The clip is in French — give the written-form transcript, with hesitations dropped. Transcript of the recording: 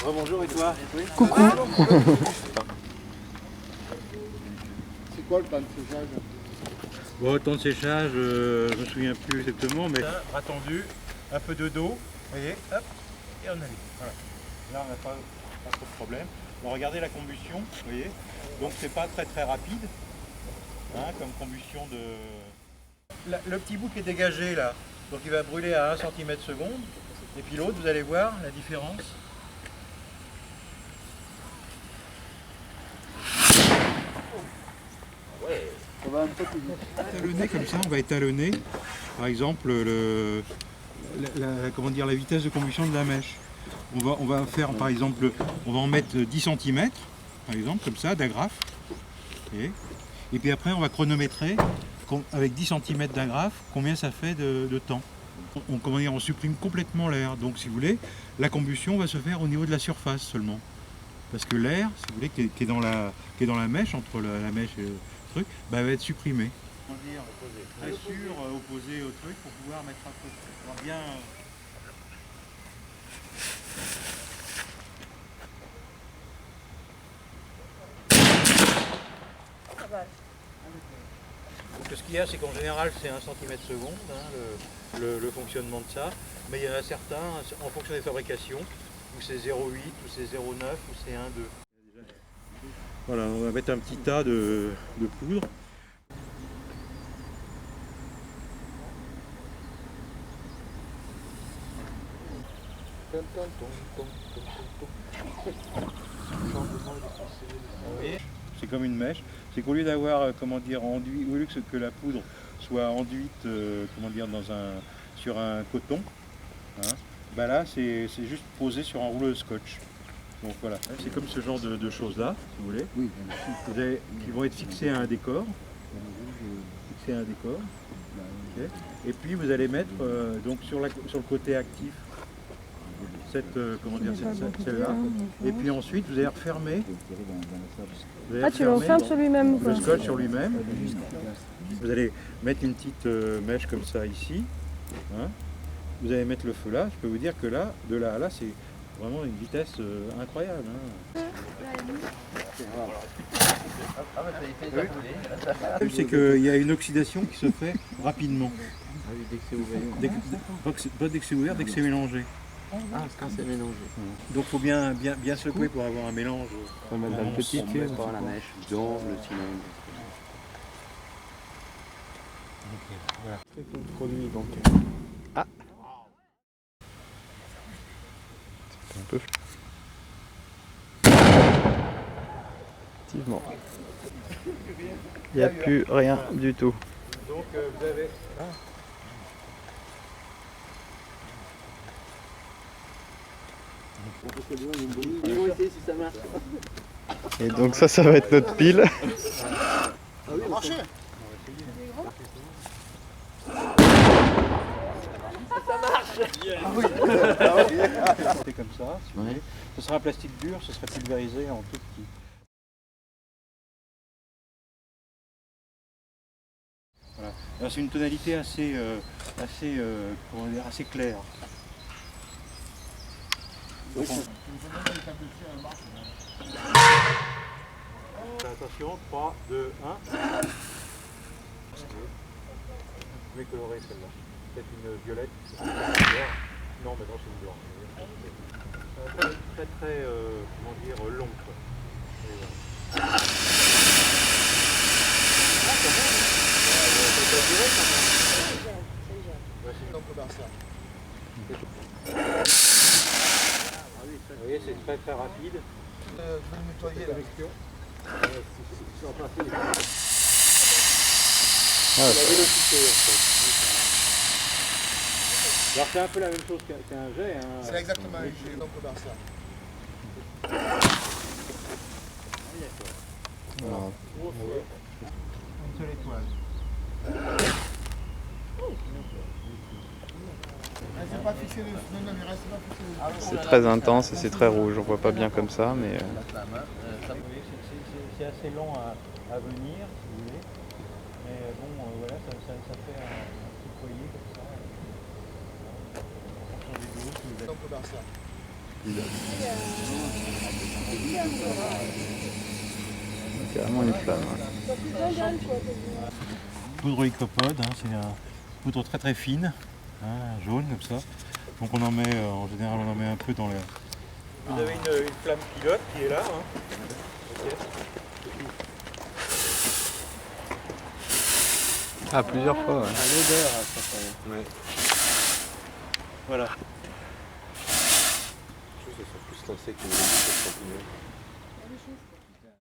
Bonjour et toi? Coucou. C'est quoi le temps de séchage? Bon, le temps de séchage, je me souviens plus exactement, mais bras tendu, un peu de dos, vous voyez, hop, et on allume. Voilà. Là, on n'a pas trop de problème. Alors, regardez la combustion, vous voyez, donc c'est pas très rapide, hein, comme combustion de... Le petit bout qui est dégagé là, donc il va brûler à 1 cm/s, et puis l'autre, vous allez voir la différence. Ça va un peu plus vite. Étalonner comme ça, on va étalonner par exemple comment dire, la vitesse de combustion de la mèche. On va faire par exemple, on va en mettre 10 cm par exemple, comme ça, d'agrafe. Et puis après on va chronométrer avec 10 cm d'agrafe combien ça fait de temps. Comment dire, on supprime complètement l'air. Donc si vous voulez, la combustion va se faire au niveau de la surface seulement. Parce que l'air, si vous voulez, qui est dans la mèche, entre la mèche et le truc, bah, va être supprimé. Très sûr, opposé au truc pour pouvoir mettre un peu. Alors bien. Donc, ce qu'il y a, c'est qu'en général, c'est 1 cm/s, hein, le fonctionnement de ça. Mais il y en a certains, en fonction des fabrications, où c'est 0,8, ou c'est 0,9, ou c'est 1,2. Voilà, on va mettre un petit tas de poudre. C'est comme une mèche. C'est qu'au lieu d'avoir, comment dire, enduit, au lieu que la poudre soit enduite, comment dire, sur un coton, hein, bah là c'est juste posé sur un rouleau de scotch. Donc voilà, c'est comme ce genre de choses là, si vous voulez, qui vont être fixées à un décor. Fixées à un décor. Okay. Et puis vous allez mettre donc sur le côté actif celle-là. Et puis ensuite vous allez refermer. Tu le refermes sur lui-même. Le scotch sur lui-même. Vous allez mettre une petite mèche comme ça ici. Hein. Vous allez mettre le feu là. Je peux vous dire que là, de là à là, c'est vraiment une vitesse incroyable. Hein. C'est qu'il y a une oxydation qui se fait rapidement. Dès que c'est ouvert. Pas dès que c'est ouvert, dès que c'est mélangé. Ah, quand c'est mélangé. Donc il faut bien secouer pour avoir un mélange. On va mettre une petite cuve par la mèche, dans le cylindre. Voilà. Produit donc. Ah. C'est un peu. Effectivement. Il n'y a plus rien du tout. Donc vous avez. Et donc ça va être notre pile. Ah oui, marché. C'est comme ça, si vous voulez. Ce sera un plastique dur, ce sera pulvérisé en tout petit. Voilà. C'est une tonalité assez claire. Donc, attention, 3, 2, 1. Je vais colorer celle-là. Peut-être une violette. Non, mais non, c'est une blanche. Très, comment dire, long. Quoi. Vous voyez, c'est très rapide. Je vais nettoyer la lecture. Ah, La vélocité en fait. Alors c'est un peu la même chose qu'un jet. Hein. C'est exactement un jet, donc on va faire ça. alors, Une seule étoile. C'est pas fixé le... Non, mais reste pas fixé le... c'est très intense et c'est très rouge. On voit pas bien comme ça, mais. C'est assez lent à venir, si vous voulez. Mais bon, voilà, ça fait un petit foyer comme ça. En fonction du Carrément une flamme. Hein. Poudre lycopode, hein, c'est une poudre très très fine, hein, jaune comme ça. Donc on en met, en général on en met un peu dans l'air. Vous avez une flamme pilote qui est là. Hein. Okay. Ah, plusieurs fois, ouais. L'odeur, ça fait. Ouais. Voilà. Je trouve que ça sent plus lancé que les champignons.